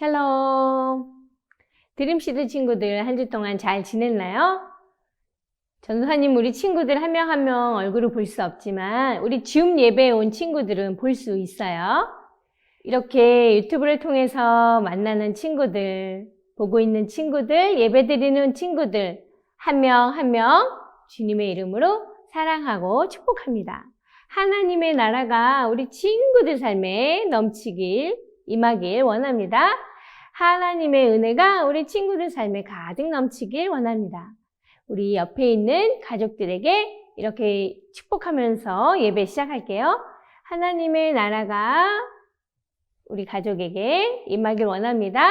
헬로 드림시드 친구들 한 주 동안 잘 지냈나요? 전도사님 우리 친구들 한 명 한 명 얼굴을 볼 수 없지만 우리 줌 예배에 온 친구들은 볼 수 있어요. 이렇게 유튜브를 통해서 만나는 친구들, 보고 있는 친구들, 예배드리는 친구들 한 명 한 명 주님의 이름으로 사랑하고 축복합니다. 하나님의 나라가 우리 친구들 삶에 넘치길 임하길 원합니다. 하나님의 은혜가 우리 친구들 삶에 가득 넘치길 원합니다. 우리 옆에 있는 가족들에게 이렇게 축복하면서 예배 시작할게요. 하나님의 나라가 우리 가족에게 임하길 원합니다.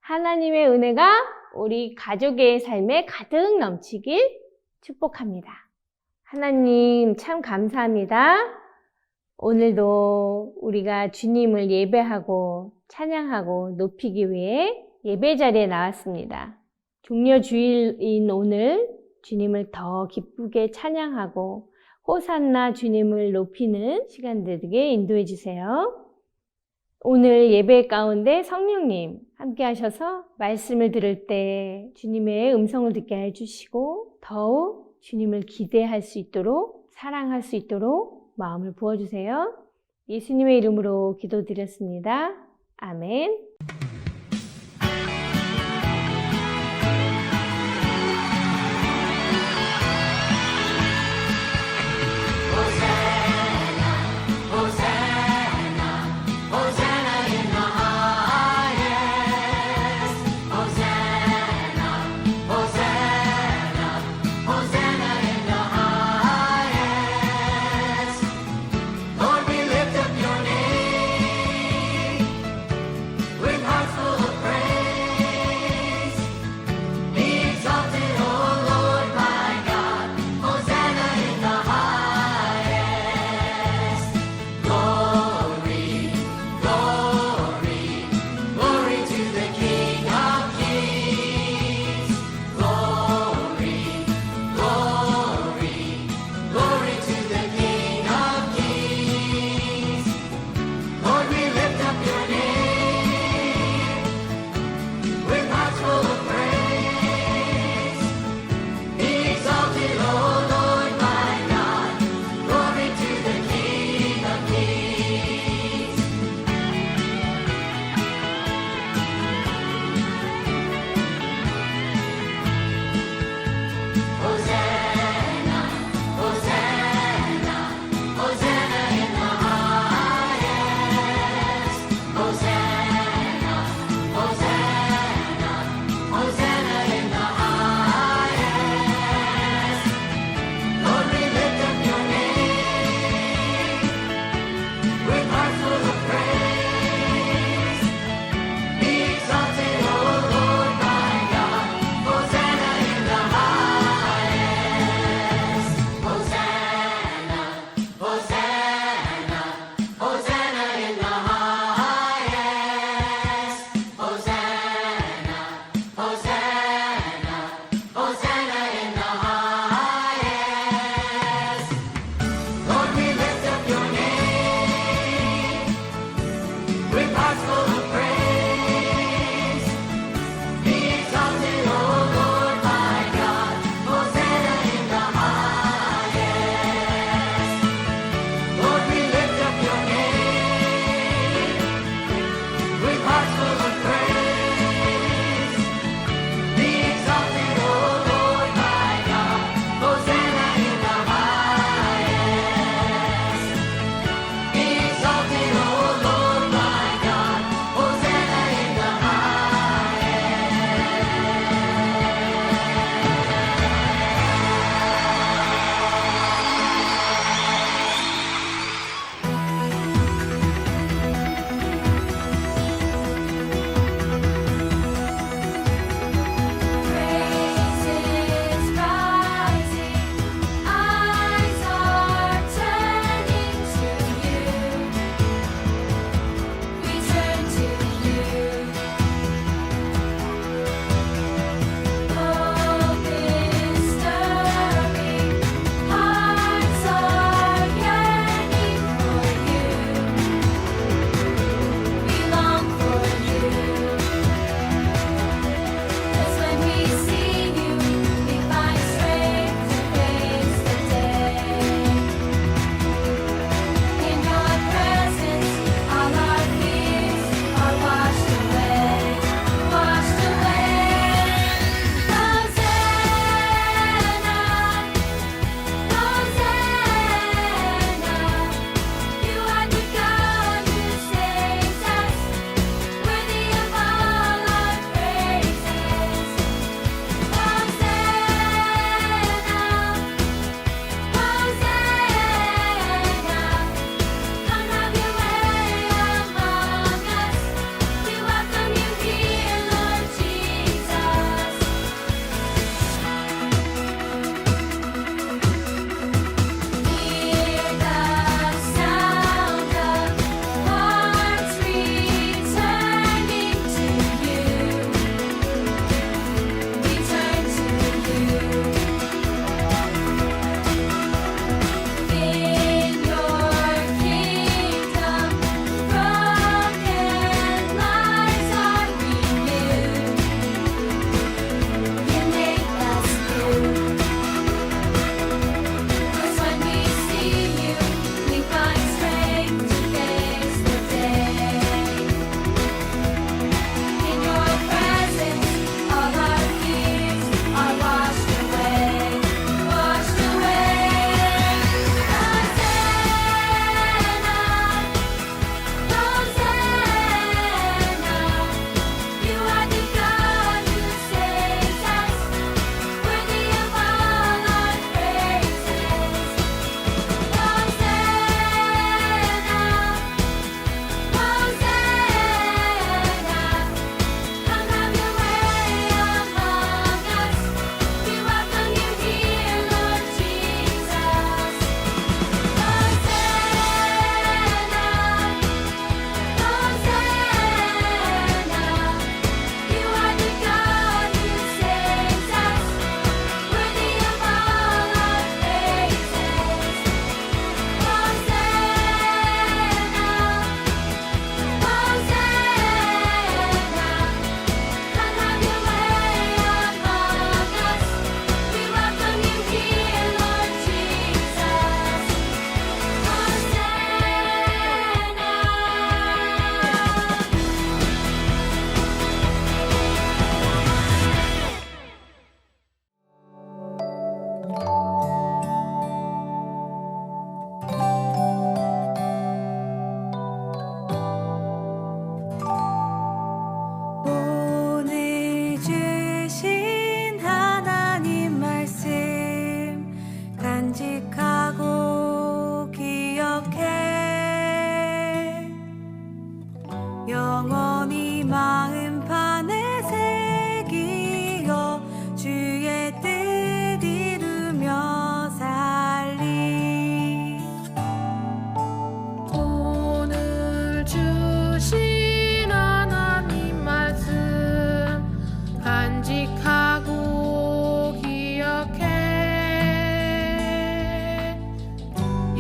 하나님의 은혜가 우리 가족의 삶에 가득 넘치길 축복합니다. 하나님 참 감사합니다. 오늘도 우리가 주님을 예배하고 찬양하고 높이기 위해 예배 자리에 나왔습니다. 종려주일인 오늘 주님을 더 기쁘게 찬양하고 호산나 주님을 높이는 시간들 되게 인도해 주세요. 오늘 예배 가운데 성령님 함께 하셔서 말씀을 들을 때 주님의 음성을 듣게 해주시고 더욱 주님을 기대할 수 있도록 사랑할 수 있도록 마음을 부어주세요. 예수님의 이름으로 기도드렸습니다. 아멘. With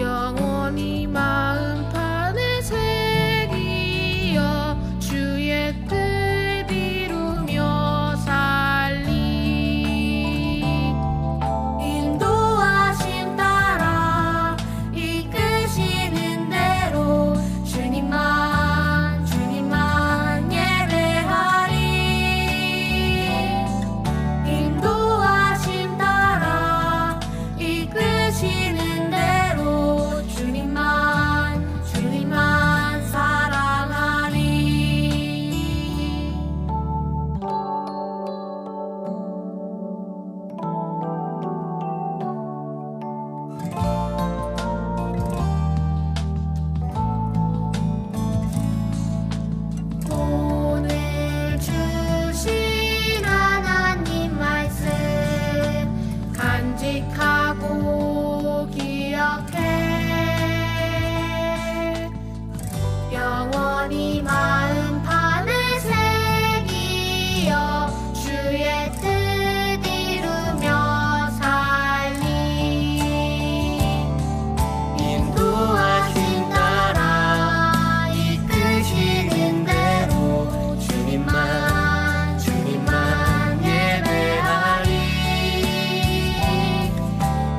영원히 마음판에 새기어 주의 뜻 이루며 살리. 인도하심 따라 이끄시는 대로 주님만 예배하리. 인도하심 따라 이끄시는 대로 주님만 사랑하리. 오늘 주신 하나님 말씀 간직하고 기억해. 영원히 마음판에 새기어 주의 뜻 이루며 살리. 인도하심 따라 이끄시는 대로 주님만 예배하리.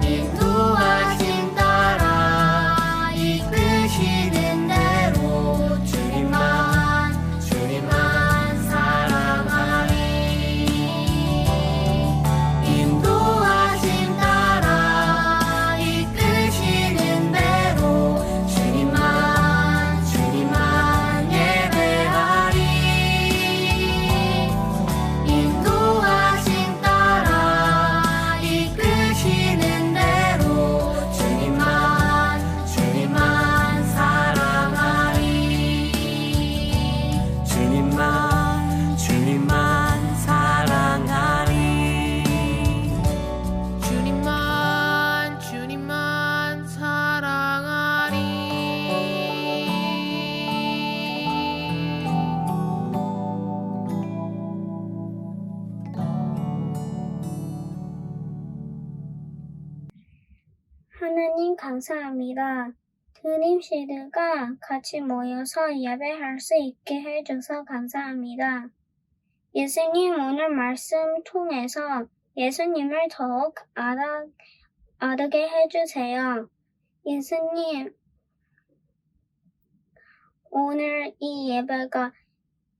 인도하심 따라 이끄시는 대로 주님만 사랑하리. 인도하심 따라 이끄시는 대로 주님만 예배하리. 인도하심 따라 이끄시는 대로 주님만 사랑하리. 주님만 사랑하리. 주님만 사랑하리. 하나님 감사합니다. 드림시드가 같이 모여서 예배할 수 있게 해줘서 감사합니다. 예수님 오늘 말씀 통해서 예수님을 더욱 알게 해주세요. 예수님 오늘 이 예배가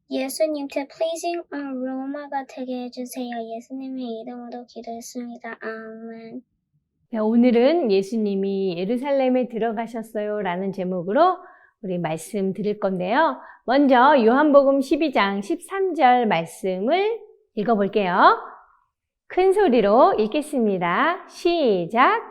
예수님께 pleasing aroma가 되게 해주세요. 예수님의 이름으로 기도했습니다. 아멘. 네, 오늘은 예수님이 예루살렘에 들어가셨어요 라는 제목으로 우리 말씀 드릴 건데요. 먼저 요한복음 12장 13절 말씀을 읽어볼게요. 큰 소리로 읽겠습니다. 시작!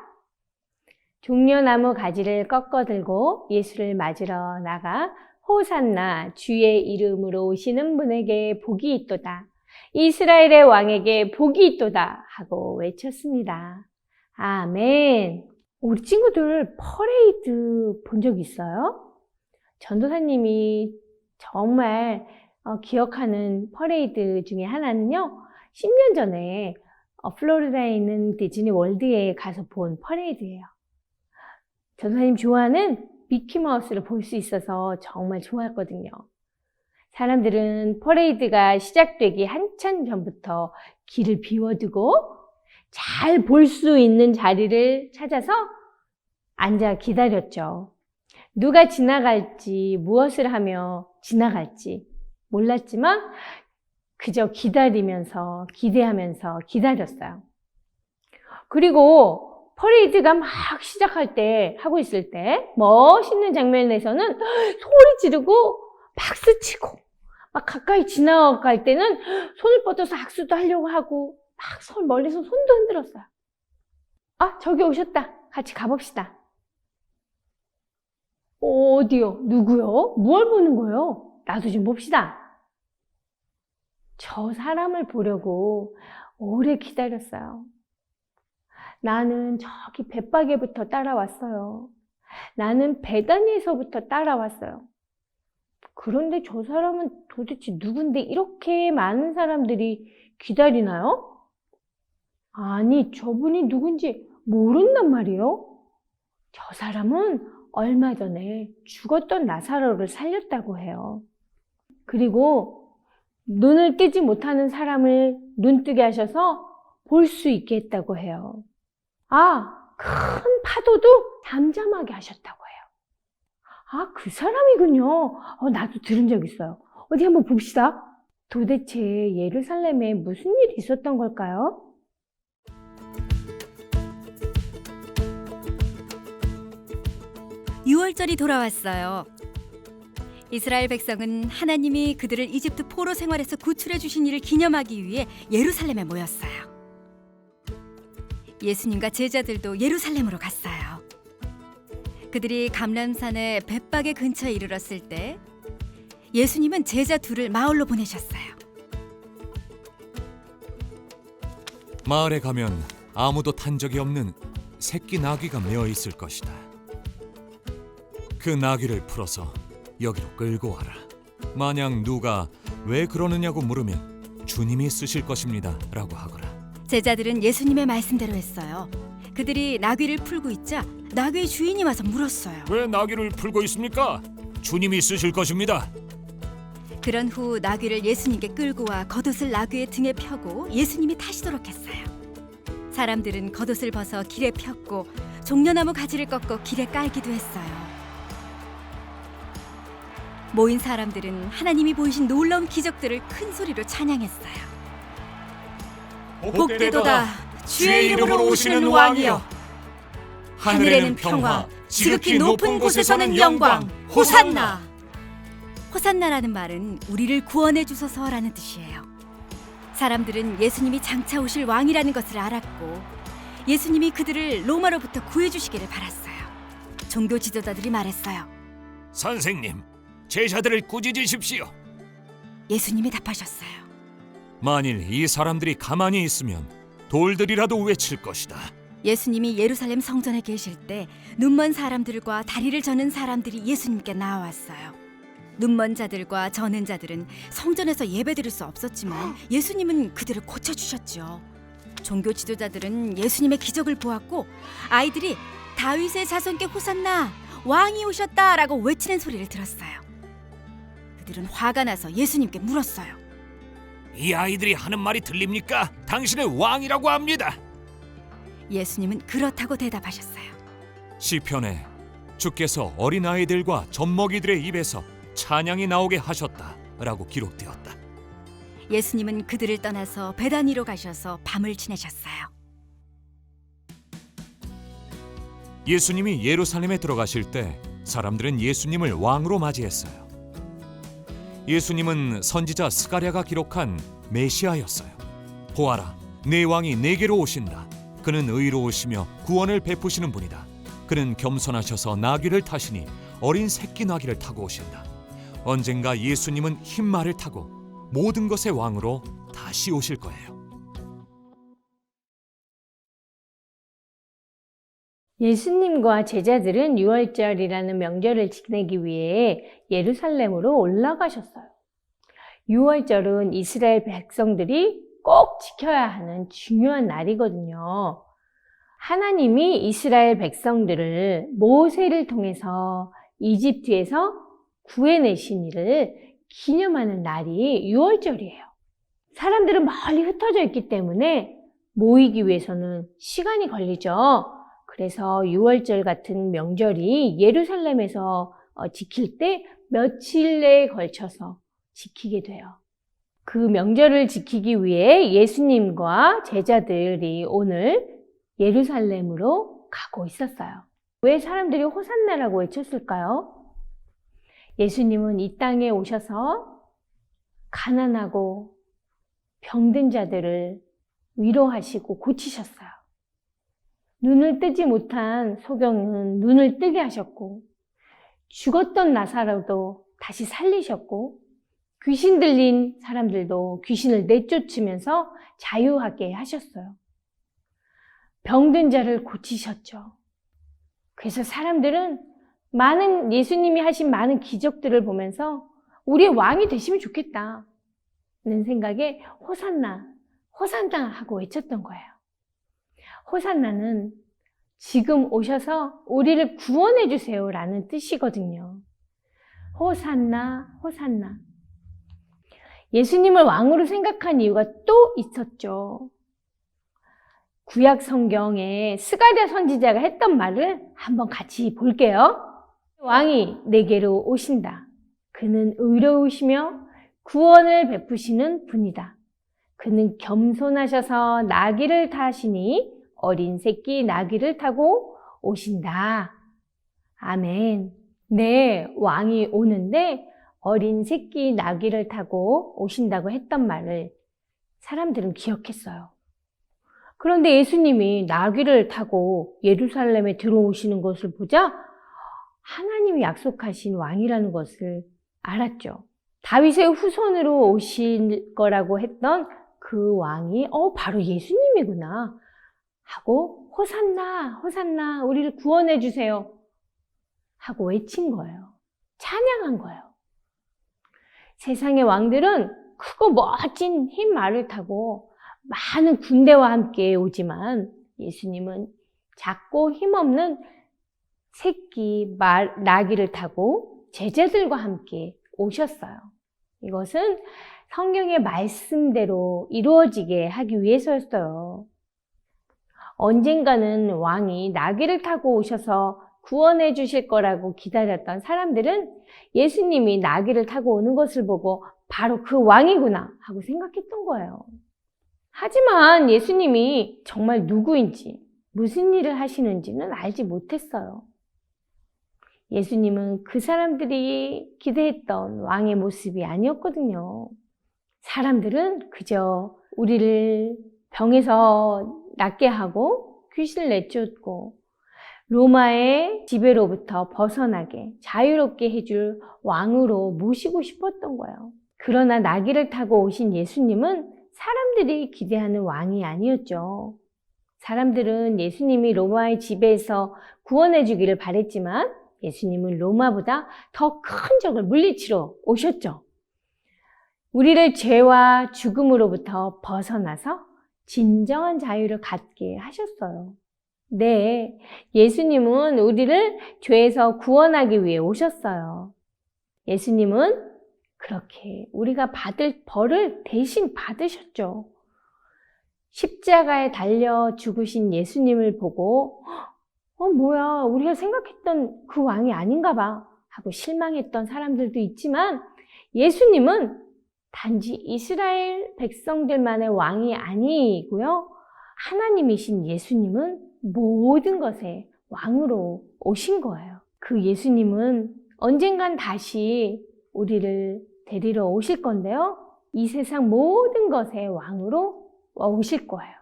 종려나무 가지를 꺾어 들고 예수를 맞으러 나가 호산나 주의 이름으로 오시는 분에게 복이 있도다. 이스라엘의 왕에게 복이 있도다 하고 외쳤습니다. 아멘. 우리 친구들 퍼레이드 본 적 있어요? 전도사님이 정말 기억하는 퍼레이드 중에 하나는요, 10년 전에 플로리다에 있는 디즈니 월드에 가서 본 퍼레이드예요. 전도사님 좋아하는 미키마우스를 볼 수 있어서 정말 좋았거든요. 사람들은 퍼레이드가 시작되기 한참 전부터 길을 비워두고 잘 볼 수 있는 자리를 찾아서 앉아 기다렸죠. 누가 지나갈지, 무엇을 하며 지나갈지 몰랐지만 그저 기다리면서, 기대하면서 기다렸어요. 그리고 퍼레이드가 막 시작할 때, 하고 있을 때 멋있는 장면에서는 소리 지르고 박수치고 막 가까이 지나갈 때는 손을 뻗어서 악수도 하려고 하고 막 멀리서 손도 흔들었어요. 아, 저기 오셨다. 같이 가봅시다. 어디요? 누구요? 뭘 보는 거예요? 나도 좀 봅시다. 저 사람을 보려고 오래 기다렸어요. 나는 저기 벳바게부터 따라왔어요. 나는 베다니에서부터 따라왔어요. 그런데 저 사람은 도대체 누군데 이렇게 많은 사람들이 기다리나요? 아니, 저분이 누군지 모른단 말이에요? 저 사람은 얼마 전에 죽었던 나사로를 살렸다고 해요. 그리고 눈을 뜨지 못하는 사람을 눈뜨게 하셔서 볼 수 있게 했다고 해요. 큰 파도도 잠잠하게 하셨다고 해요. 그 사람이군요. 나도 들은 적 있어요. 어디 한번 봅시다. 도대체 예루살렘에 무슨 일이 있었던 걸까요? 유월절이 돌아왔어요. 이스라엘 백성은 하나님이 그들을 이집트 포로 생활에서 구출해 주신 일을 기념하기 위해 예루살렘에 모였어요. 예수님과 제자들도 예루살렘으로 갔어요. 그들이 감람산의 벳박의 근처에 이르렀을 때 예수님은 제자 둘을 마을로 보내셨어요. 마을에 가면 아무도 탄 적이 없는 새끼 나귀가 메어 있을 것이다. 그 나귀를 풀어서 여기로 끌고 와라. 만약 누가 왜 그러느냐고 물으면 주님이 쓰실 것입니다 라고 하거라. 제자들은 예수님의 말씀대로 했어요. 그들이 나귀를 풀고 있자 나귀의 주인이 와서 물었어요. 왜 나귀를 풀고 있습니까? 주님이 쓰실 것입니다. 그런 후 나귀를 예수님께 끌고 와 겉옷을 나귀의 등에 펴고 예수님이 타시도록 했어요. 사람들은 겉옷을 벗어 길에 폈고 종려나무 가지를 꺾어 길에 깔기도 했어요. 모인 사람들은 하나님이 보이신 놀라운 기적들을 큰 소리로 찬양했어요. 복되도다 주의 이름으로 오시는 왕이여. 하늘에는 평화, 지극히 높은 곳에서는 영광. 호산나. 호산나라는 말은 우리를 구원해 주소서라는 뜻이에요. 사람들은 예수님이 장차 오실 왕이라는 것을 알았고 예수님이 그들을 로마로부터 구해 주시기를 바랐어요. 종교 지도자들이 말했어요. 선생님, 제자들을 꾸짖으십시오. 예수님이 답하셨어요. 만일 이 사람들이 가만히 있으면 돌들이라도 외칠 것이다. 예수님이 예루살렘 성전에 계실 때 눈먼 사람들과 다리를 저는 사람들이 예수님께 나와왔어요. 눈먼 자들과 저는 자들은 성전에서 예배드릴 수 없었지만 예수님은 그들을 고쳐주셨죠. 종교 지도자들은 예수님의 기적을 보았고 아이들이 다윗의 자손께 호산나 왕이 오셨다라고 외치는 소리를 들었어요. 그들은 화가 나서 예수님께 물었어요. 이 아이들이 하는 말이 들립니까? 당신을 왕이라고 합니다. 예수님은 그렇다고 대답하셨어요. 시편에 주께서 어린아이들과 젖먹이들의 입에서 찬양이 나오게 하셨다라고 기록되었다. 예수님은 그들을 떠나서 베다니로 가셔서 밤을 지내셨어요. 예수님이 예루살렘에 들어가실 때 사람들은 예수님을 왕으로 맞이했어요. 예수님은 선지자 스가랴가 기록한 메시아였어요. 보아라, 내 왕이 내게로 오신다. 그는 의로우시며 구원을 베푸시는 분이다. 그는 겸손하셔서 나귀를 타시니 어린 새끼 나귀를 타고 오신다. 언젠가 예수님은 흰 말을 타고 모든 것의 왕으로 다시 오실 거예요. 예수님과 제자들은 유월절이라는 명절을 지내기 위해 예루살렘으로 올라가셨어요. 유월절은 이스라엘 백성들이 꼭 지켜야 하는 중요한 날이거든요. 하나님이 이스라엘 백성들을 모세를 통해서 이집트에서 구해내신 일을 기념하는 날이 유월절이에요. 사람들은 멀리 흩어져 있기 때문에 모이기 위해서는 시간이 걸리죠. 그래서 유월절 같은 명절이 예루살렘에서 지킬 때 며칠에 걸쳐서 지키게 돼요. 그 명절을 지키기 위해 예수님과 제자들이 오늘 예루살렘으로 가고 있었어요. 왜 사람들이 호산나라고 외쳤을까요? 예수님은 이 땅에 오셔서 가난하고 병든 자들을 위로하시고 고치셨어요. 눈을 뜨지 못한 소경은 눈을 뜨게 하셨고, 죽었던 나사로도 다시 살리셨고, 귀신 들린 사람들도 귀신을 내쫓으면서 자유하게 하셨어요. 병든 자를 고치셨죠. 그래서 사람들은 예수님이 하신 많은 기적들을 보면서 우리의 왕이 되시면 좋겠다는 생각에 호산나, 호산나 하고 외쳤던 거예요. 호산나는 지금 오셔서 우리를 구원해 주세요라는 뜻이거든요. 호산나, 호산나. 예수님을 왕으로 생각한 이유가 또 있었죠. 구약 성경에 스가랴 선지자가 했던 말을 한번 같이 볼게요. 왕이 내게로 오신다. 그는 의로우시며 구원을 베푸시는 분이다. 그는 겸손하셔서 나귀를 타시니 어린 새끼 나귀를 타고 오신다. 아멘. 네, 왕이 오는데 어린 새끼 나귀를 타고 오신다고 했던 말을 사람들은 기억했어요. 그런데 예수님이 나귀를 타고 예루살렘에 들어오시는 것을 보자 하나님이 약속하신 왕이라는 것을 알았죠. 다윗의 후손으로 오실 거라고 했던 그 왕이 바로 예수님이구나 하고 호산나, 호산나, 우리를 구원해 주세요 하고 외친 거예요. 찬양한 거예요. 세상의 왕들은 크고 멋진 흰 말을 타고 많은 군대와 함께 오지만 예수님은 작고 힘없는 새끼 나귀를 타고 제자들과 함께 오셨어요. 이것은 성경의 말씀대로 이루어지게 하기 위해서였어요. 언젠가는 왕이 나귀를 타고 오셔서 구원해 주실 거라고 기다렸던 사람들은 예수님이 나귀를 타고 오는 것을 보고 바로 그 왕이구나 하고 생각했던 거예요. 하지만 예수님이 정말 누구인지 무슨 일을 하시는지는 알지 못했어요. 예수님은 그 사람들이 기대했던 왕의 모습이 아니었거든요. 사람들은 그저 우리를 병에서 낫게 하고 귀신을 내쫓고 로마의 지배로부터 벗어나게 자유롭게 해줄 왕으로 모시고 싶었던 거예요. 그러나 나귀를 타고 오신 예수님은 사람들이 기대하는 왕이 아니었죠. 사람들은 예수님이 로마의 지배에서 구원해 주기를 바랬지만 예수님은 로마보다 더 큰 적을 물리치러 오셨죠. 우리를 죄와 죽음으로부터 벗어나서 진정한 자유를 갖게 하셨어요. 네, 예수님은 우리를 죄에서 구원하기 위해 오셨어요. 예수님은 그렇게 우리가 받을 벌을 대신 받으셨죠. 십자가에 달려 죽으신 예수님을 보고 뭐야, 우리가 생각했던 그 왕이 아닌가 봐 하고 실망했던 사람들도 있지만 예수님은 단지 이스라엘 백성들만의 왕이 아니고요. 하나님이신 예수님은 모든 것의 왕으로 오신 거예요. 그 예수님은 언젠간 다시 우리를 데리러 오실 건데요. 이 세상 모든 것의 왕으로 오실 거예요.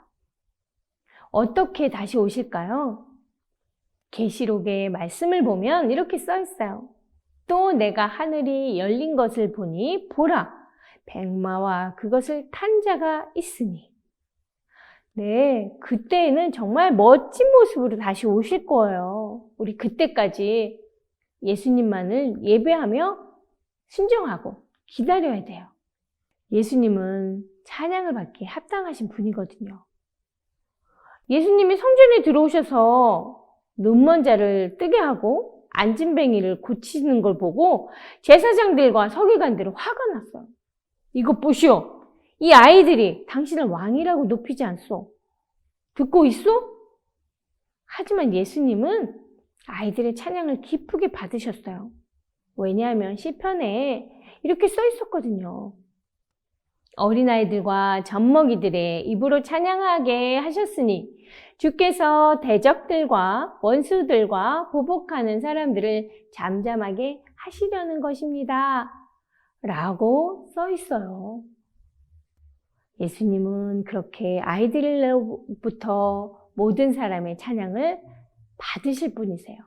어떻게 다시 오실까요? 계시록의 말씀을 보면 이렇게 써 있어요. 또 내가 하늘이 열린 것을 보니 보라, 백마와 그것을 탄 자가 있으니. 네, 그때에는 정말 멋진 모습으로 다시 오실 거예요. 우리 그때까지 예수님만을 예배하며 순종하고 기다려야 돼요. 예수님은 찬양을 받기에 합당하신 분이거든요. 예수님이 성전에 들어오셔서 눈먼 자를 뜨게 하고 안진뱅이를 고치는 걸 보고 제사장들과 서기관들은 화가 났어요. 이것 보시오. 이 아이들이 당신을 왕이라고 높이지 않소. 듣고 있소? 하지만 예수님은 아이들의 찬양을 기쁘게 받으셨어요. 왜냐하면 시편에 이렇게 써 있었거든요. 어린아이들과 젖먹이들의 입으로 찬양하게 하셨으니 주께서 대적들과 원수들과 보복하는 사람들을 잠잠하게 하시려는 것입니다. 라고 써 있어요. 예수님은 그렇게 아이들로부터 모든 사람의 찬양을 받으실 분이세요.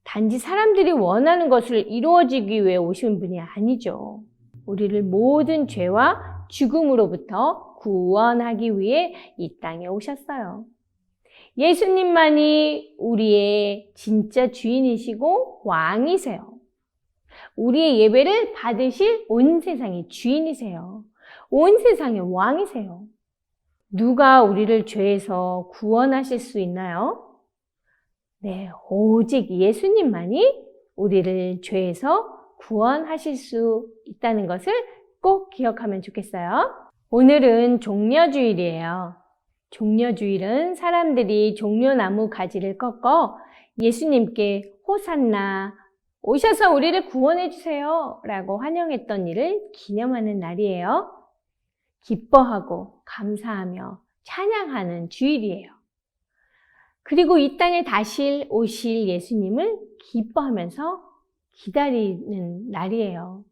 단지 사람들이 원하는 것을 이루어지기 위해 오신 분이 아니죠. 우리를 모든 죄와 죽음으로부터 구원하기 위해 이 땅에 오셨어요. 예수님만이 우리의 진짜 주인이시고 왕이세요. 우리의 예배를 받으실 온 세상의 주인이세요. 온 세상의 왕이세요. 누가 우리를 죄에서 구원하실 수 있나요? 네, 오직 예수님만이 우리를 죄에서 구원하실 수 있다는 것을 꼭 기억하면 좋겠어요. 오늘은 종려주일이에요. 종려주일은 사람들이 종려나무 가지를 꺾어 예수님께 호산나, 오셔서 우리를 구원해 주세요 라고 환영했던 일을 기념하는 날이에요. 기뻐하고 감사하며 찬양하는 주일이에요. 그리고 이 땅에 다시 오실 예수님을 기뻐하면서 기다리는 날이에요.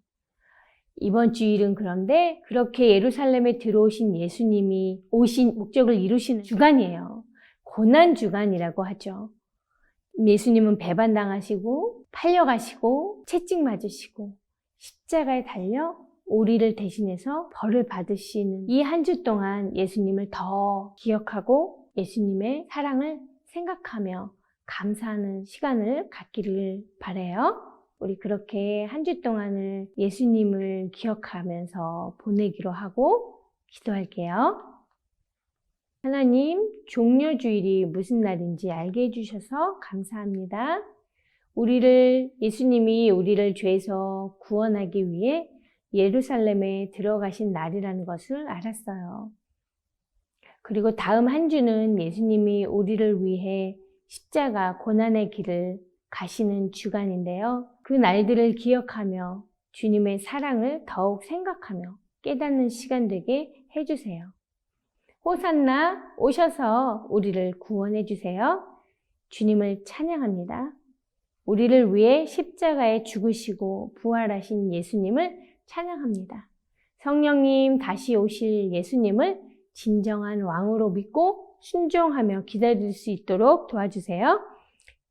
이번 주일은 그런데 그렇게 예루살렘에 들어오신 예수님이 오신 목적을 이루시는 주간이에요. 고난주간이라고 하죠. 예수님은 배반당하시고 팔려가시고 채찍 맞으시고 십자가에 달려 우리를 대신해서 벌을 받으시는 이 한 주 동안 예수님을 더 기억하고 예수님의 사랑을 생각하며 감사하는 시간을 갖기를 바라요. 우리 그렇게 한 주 동안을 예수님을 기억하면서 보내기로 하고 기도할게요. 하나님, 종려주일이 무슨 날인지 알게 해주셔서 감사합니다. 예수님이 우리를 죄에서 구원하기 위해 예루살렘에 들어가신 날이라는 것을 알았어요. 그리고 다음 한 주는 예수님이 우리를 위해 십자가 고난의 길을 가시는 주간인데요. 그 날들을 기억하며 주님의 사랑을 더욱 생각하며 깨닫는 시간 되게 해주세요. 호산나, 오셔서 우리를 구원해 주세요. 주님을 찬양합니다. 우리를 위해 십자가에 죽으시고 부활하신 예수님을 찬양합니다. 성령님, 다시 오실 예수님을 진정한 왕으로 믿고 순종하며 기다릴 수 있도록 도와주세요.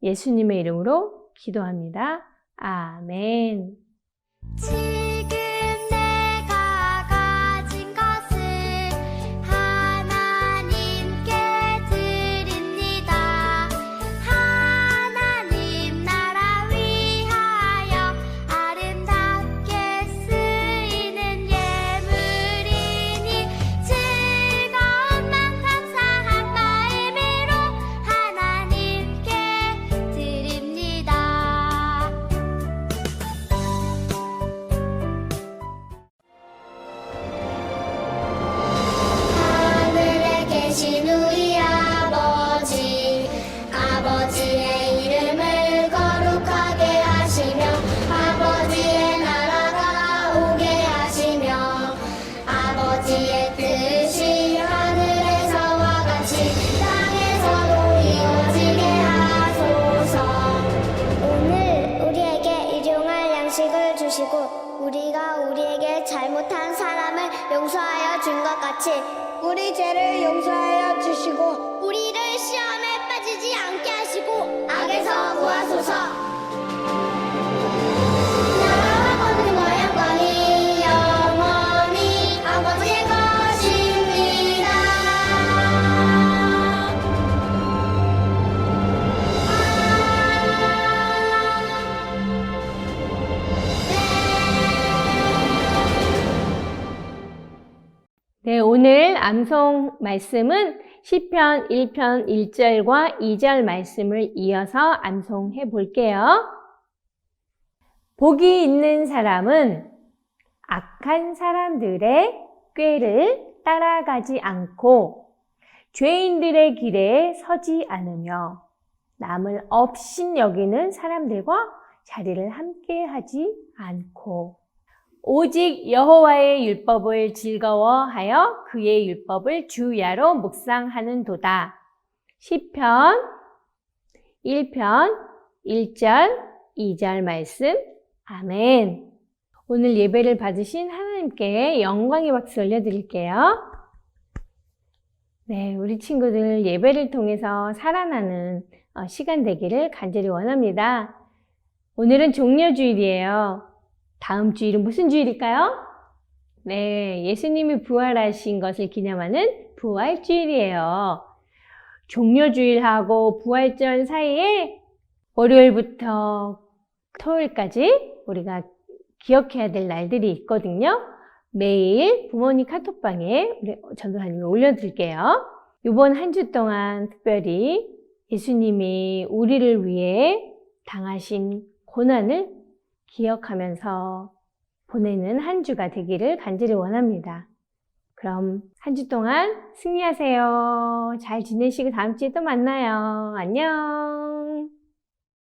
예수님의 이름으로 기도합니다. 아멘. 지금 내가 가진 것을 하나님께 드립니다. 하나님 나라 위하여 아름답게 쓰이는 예물이니 즐거움만 감사한 마음으로 하나님께 드립니다. 하늘에 계신 우리 아버지, 아버지의 이름을 거룩하게 하시며 아버지의 나라가 오게 하시며 아버지의 뜻이 하늘에서와 같이 땅에서도 이루어지게 하소서. 오늘 우리에게 일용할 양식을 주시고 우리가 우리에게 잘못한 사람을 용서하여 준 것 같이 우리 죄를 용서하여 주시고 우리를 시험에 빠지지 않게 하시고 악에서 구하소서. 나라와 권능과 영광이 영원히 아버지의 것입니다. 네, 오늘 암송 말씀은 시편 1편 1절과 2절 말씀을 이어서 암송해 볼게요. 복이 있는 사람은 악한 사람들의 꾀를 따라가지 않고 죄인들의 길에 서지 않으며 남을 업신 여기는 사람들과 자리를 함께 하지 않고 오직 여호와의 율법을 즐거워하여 그의 율법을 주야로 묵상하는도다. 시편 1편 1절 2절 말씀. 아멘. 오늘 예배를 받으신 하나님께 영광의 박수 올려드릴게요. 네, 우리 친구들 예배를 통해서 살아나는 시간 되기를 간절히 원합니다. 오늘은 종려주일이에요. 다음 주일은 무슨 주일일까요? 네, 예수님이 부활하신 것을 기념하는 부활주일이에요. 종려주일하고 부활절 사이에 월요일부터 토요일까지 우리가 기억해야 될 날들이 있거든요. 매일 부모님 카톡방에 우리 전도사님이 올려드릴게요. 이번 한 주 동안 특별히 예수님이 우리를 위해 당하신 고난을 기억하면서 보내는 한 주가 되기를 간절히 원합니다. 그럼 한 주 동안 승리하세요. 잘 지내시고 다음 주에 또 만나요. 안녕.